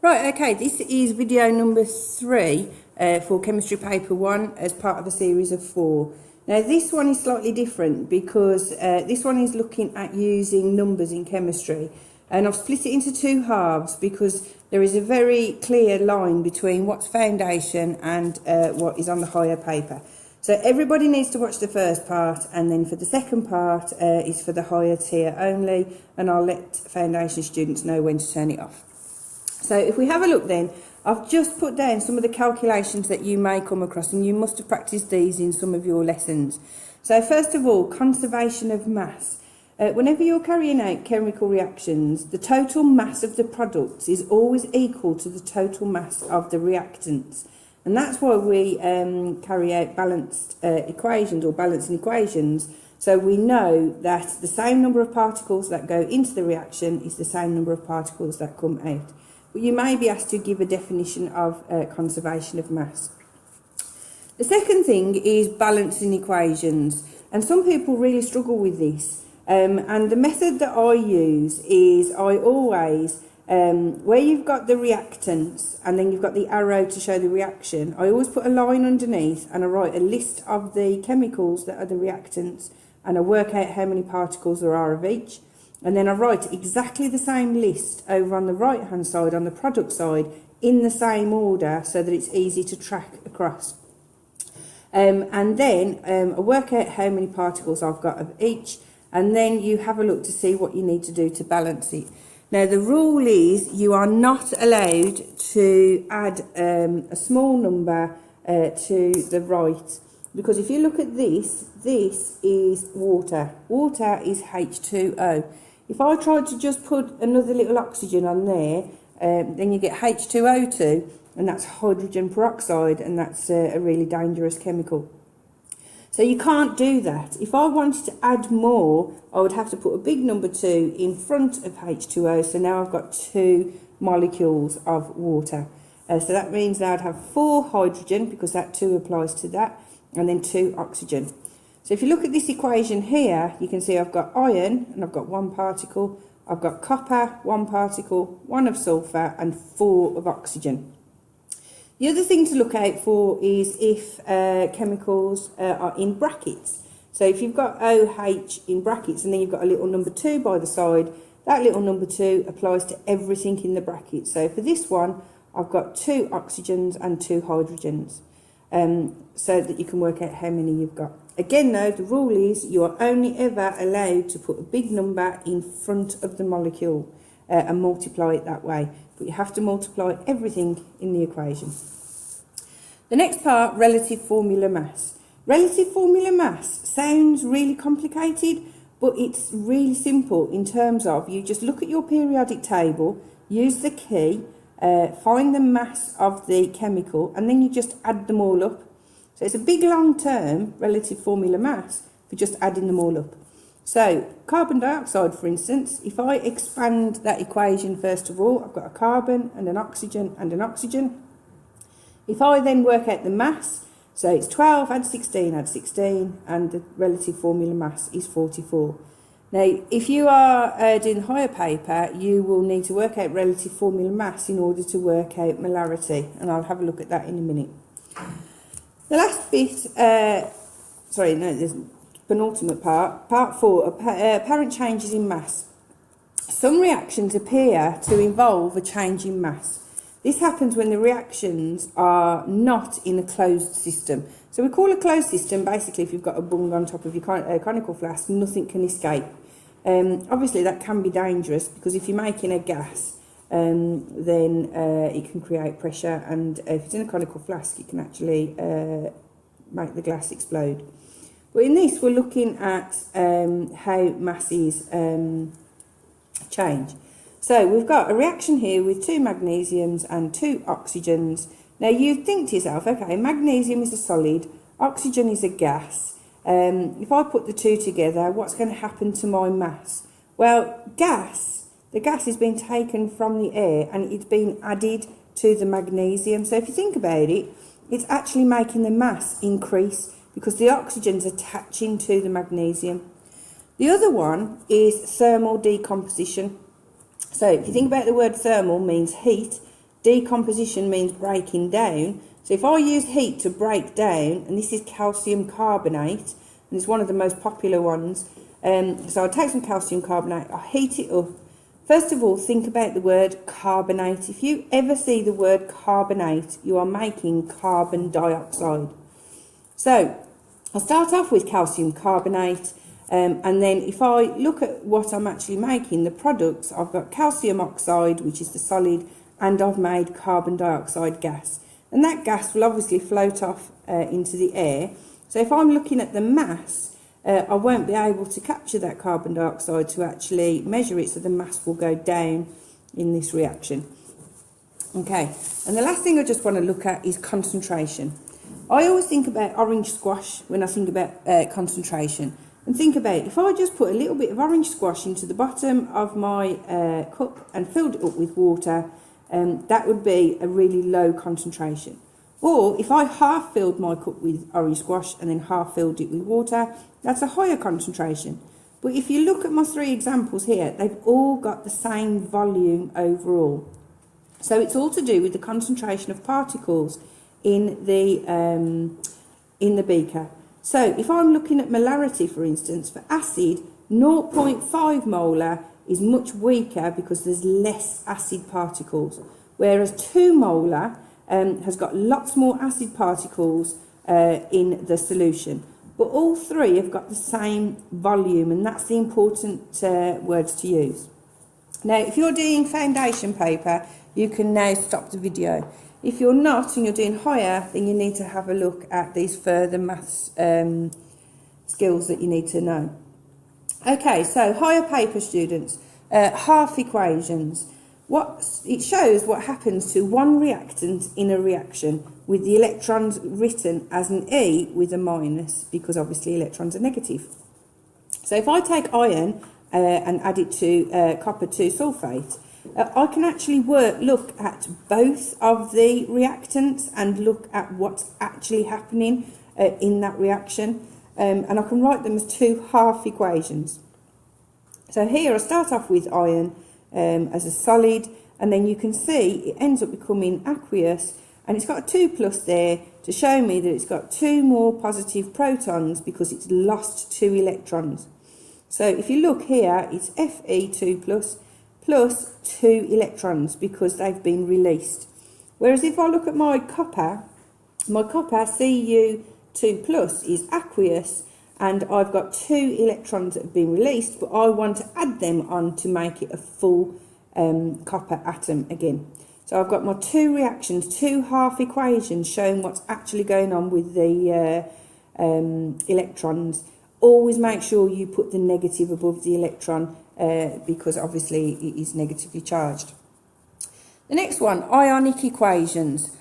Right, okay, this is video number 3 for Chemistry Paper 1 as part of a series of 4. Now this one is slightly different because this one is looking at using numbers in chemistry, and I've split it into 2 halves because there is a very clear line between what's foundation and what is on the higher paper. So everybody needs to watch the first part, and then for the second part is for the higher tier only, and I'll let foundation students know when to turn it off. So if we have a look then, I've just put down some of the calculations that you may come across, and you must have practiced these in some of your lessons. So first of all, conservation of mass. Whenever you're carrying out chemical reactions, the total mass of the products is always equal to the total mass of the reactants. And that's why we carry out balanced equations or balancing equations. So we know that the same number of particles that go into the reaction is the same number of particles that come out. But you may be asked to give a definition of conservation of mass. The second thing is balancing equations, and some people really struggle with this. And the method that I use is I always, where you've got the reactants and then you've got the arrow to show the reaction, I always put a line underneath and I write a list of the chemicals that are the reactants, and I work out how many particles there are of each. And then I write exactly the same list over on the right hand side, on the product side, in the same order so that it's easy to track across. And then I work out how many particles I've got of each, and then you have a look to see what you need to do to balance it. Now the rule is you are not allowed to add a small number to the right, because if you look at this, this is water. Water is H2O. If I tried to just put another little oxygen on there, then you get H2O2, and that's hydrogen peroxide, and that's a really dangerous chemical. So you can't do that. If I wanted to add more, I would have to put a big number 2 in front of H2O, so now I've got 2 molecules of water. So that means that I'd have 4 hydrogen, because that 2 applies to that, and then 2 oxygen. So if you look at this equation here, you can see I've got iron, and I've got 1 particle. I've got copper, 1 particle, 1 of sulphur, and 4 of oxygen. The other thing to look out for is if chemicals are in brackets. So if you've got OH in brackets and then you've got a little number 2 by the side, that little number 2 applies to everything in the bracket. So for this one, I've got 2 oxygens and 2 hydrogens, so that you can work out how many you've got. Again though, the rule is you are only ever allowed to put a big number in front of the molecule and multiply it that way. But you have to multiply everything in the equation. The next part, relative formula mass. Relative formula mass sounds really complicated, but it's really simple in terms of you just look at your periodic table, use the key, find the mass of the chemical, and then you just add them all up. So it's a big long term relative formula mass for just adding them all up. So carbon dioxide, for instance, if I expand that equation first of all, I've got a carbon and an oxygen and an oxygen. If I then work out the mass, so it's 12 add 16 add 16, and the relative formula mass is 44. Now, if you are doing higher paper, you will need to work out relative formula mass in order to work out molarity, and I'll have a look at that in a minute. The last bit, there's penultimate part, part 4, apparent changes in mass. Some reactions appear to involve a change in mass. This happens when the reactions are not in a closed system. So we call a closed system, basically, if you've got a bung on top of your conical flask, nothing can escape. Obviously, that can be dangerous, because if you're making a gas, then it can create pressure, and if it's in a conical flask, it can actually make the glass explode. But in this, we're looking at how masses change. So we've got a reaction here with 2 magnesiums and 2 oxygens. Now you'd think to yourself, okay, magnesium is a solid, oxygen is a gas. If I put the 2 together, what's going to happen to my mass? Well, the gas is being taken from the air and it's being added to the magnesium. So if you think about it, it's actually making the mass increase because the oxygen's attaching to the magnesium. The other one is thermal decomposition. So if you think about the word thermal means heat, decomposition means breaking down. So if I use heat to break down, and this is calcium carbonate, and it's one of the most popular ones, so I take some calcium carbonate, I heat it up. First of all, think about the word carbonate. If you ever see the word carbonate, you are making carbon dioxide. So I'll start off with calcium carbonate, and then if I look at what I'm actually making, the products, I've got calcium oxide, which is the solid, and I've made carbon dioxide gas. And that gas will obviously float off into the air. So if I'm looking at the mass, I won't be able to capture that carbon dioxide to actually measure it, so the mass will go down in this reaction. Okay, and the last thing I just want to look at is concentration. I always think about orange squash when I think about concentration. And think about, if I just put a little bit of orange squash into the bottom of my cup and filled it up with water, that would be a really low concentration. Or if I half filled my cup with orange squash and then half filled it with water, that's a higher concentration. But if you look at my three examples here, they've all got the same volume overall. So it's all to do with the concentration of particles in the beaker. So if I'm looking at molarity, for instance, for acid, 0.5 molar is much weaker because there's less acid particles, whereas 2 molar has got lots more acid particles in the solution. But all three have got the same volume, and that's the important words to use. Now, if you're doing foundation paper, you can now stop the video. If you're not and you're doing higher, then you need to have a look at these further maths skills that you need to know. Okay, so higher paper students, half equations. It shows what happens to one reactant in a reaction with the electrons written as an E with a minus, because obviously electrons are negative. So if I take iron and add it to copper 2 sulfate, I can actually look at both of the reactants and look at what's actually happening in that reaction, and I can write them as two half equations. So here I start off with iron as a solid, and then you can see it ends up becoming aqueous, and it's got a 2 plus there to show me that it's got 2 more positive protons because it's lost 2 electrons. So if you look here, it's Fe2 plus 2 electrons because they've been released. Whereas if I look at my copper Cu2 plus is aqueous, and I've got 2 electrons that have been released, but I want to add them on to make it a full copper atom again. So I've got my 2 reactions, 2 half equations showing what's actually going on with the electrons. Always make sure you put the negative above the electron because obviously it is negatively charged. The next one, ionic equations.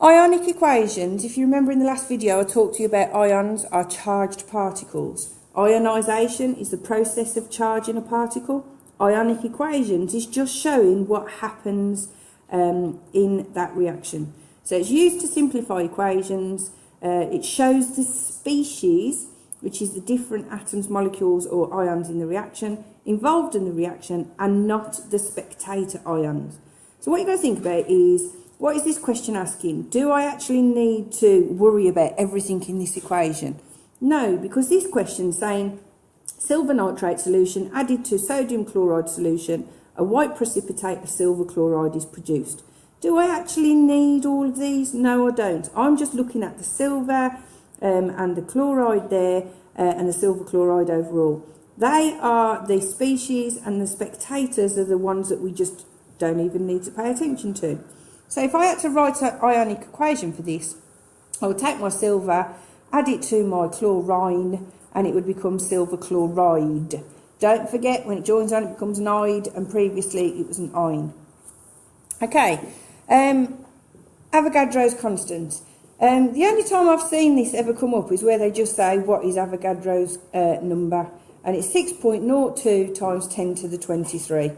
Ionic equations, if you remember in the last video I talked to you about ions are charged particles. Ionisation is the process of charging a particle. Ionic equations is just showing what happens in that reaction. So it's used to simplify equations. It shows the species, which is the different atoms, molecules or ions in the reaction, involved in the reaction, and not the spectator ions. So what you've got to think about is, what is this question asking? Do I actually need to worry about everything in this equation? No, because this question is saying silver nitrate solution added to sodium chloride solution, a white precipitate of silver chloride is produced. Do I actually need all of these? No, I don't. I'm just looking at the silver and the chloride there and the silver chloride overall. They are the species, and the spectators are the ones that we just don't even need to pay attention to. So if I had to write an ionic equation for this, I would take my silver, add it to my chlorine, and it would become silver chloride. Don't forget, when it joins on, it becomes an ide, and previously it was an ion. Okay, Avogadro's constant. The only time I've seen this ever come up is where they just say, what is Avogadro's number? And it's 6.02 times 10 to the 23.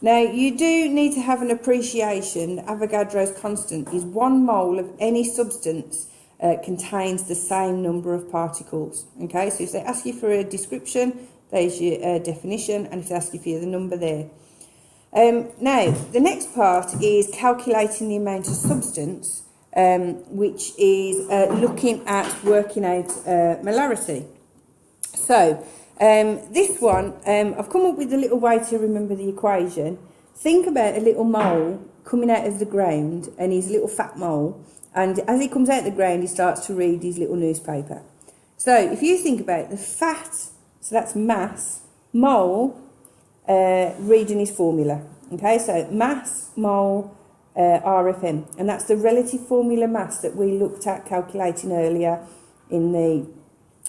Now, you do need to have an appreciation that Avogadro's constant is 1 mole of any substance contains the same number of particles. Okay, so if they ask you for a description, there's your definition, and if they ask you for the number there. Now, the next part is calculating the amount of substance, which is looking at working out molarity. So, this one, I've come up with a little way to remember the equation. Think about a little mole coming out of the ground, and he's a little fat mole, and as he comes out of the ground, he starts to read his little newspaper. So, if you think about the fat, so that's mass, mole, reading his formula. Okay, so mass, mole, RFM, and that's the relative formula mass that we looked at calculating earlier in the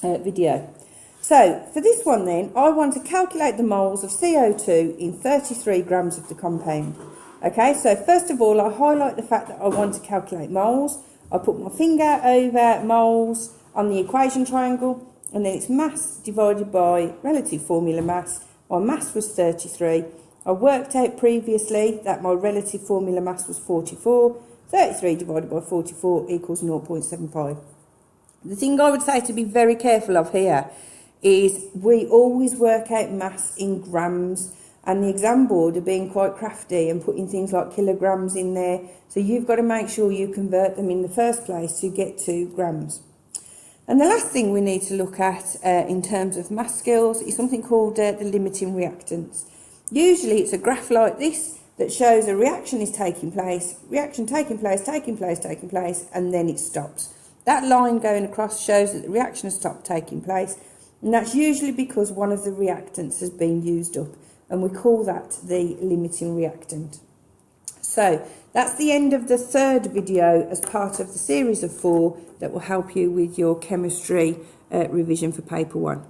video. So for this one then, I want to calculate the moles of CO2 in 33 grams of the compound. Okay, so first of all, I highlight the fact that I want to calculate moles. I put my finger over moles on the equation triangle, and then it's mass divided by relative formula mass. My mass was 33. I worked out previously that my relative formula mass was 44. 33 divided by 44 equals 0.75. The thing I would say to be very careful of here is we always work out mass in grams, and the exam board are being quite crafty and putting things like kilograms in there, so you've got to make sure you convert them in the first place to get to grams. And the last thing we need to look at in terms of maths skills is something called the limiting reactants. Usually it's a graph like this that shows a reaction is taking place, reaction taking place, and then it stops. That line going across shows that the reaction has stopped taking place, and that's usually because one of the reactants has been used up, and we call that the limiting reactant. So that's the end of the third video as part of the series of 4 that will help you with your chemistry revision for paper 1.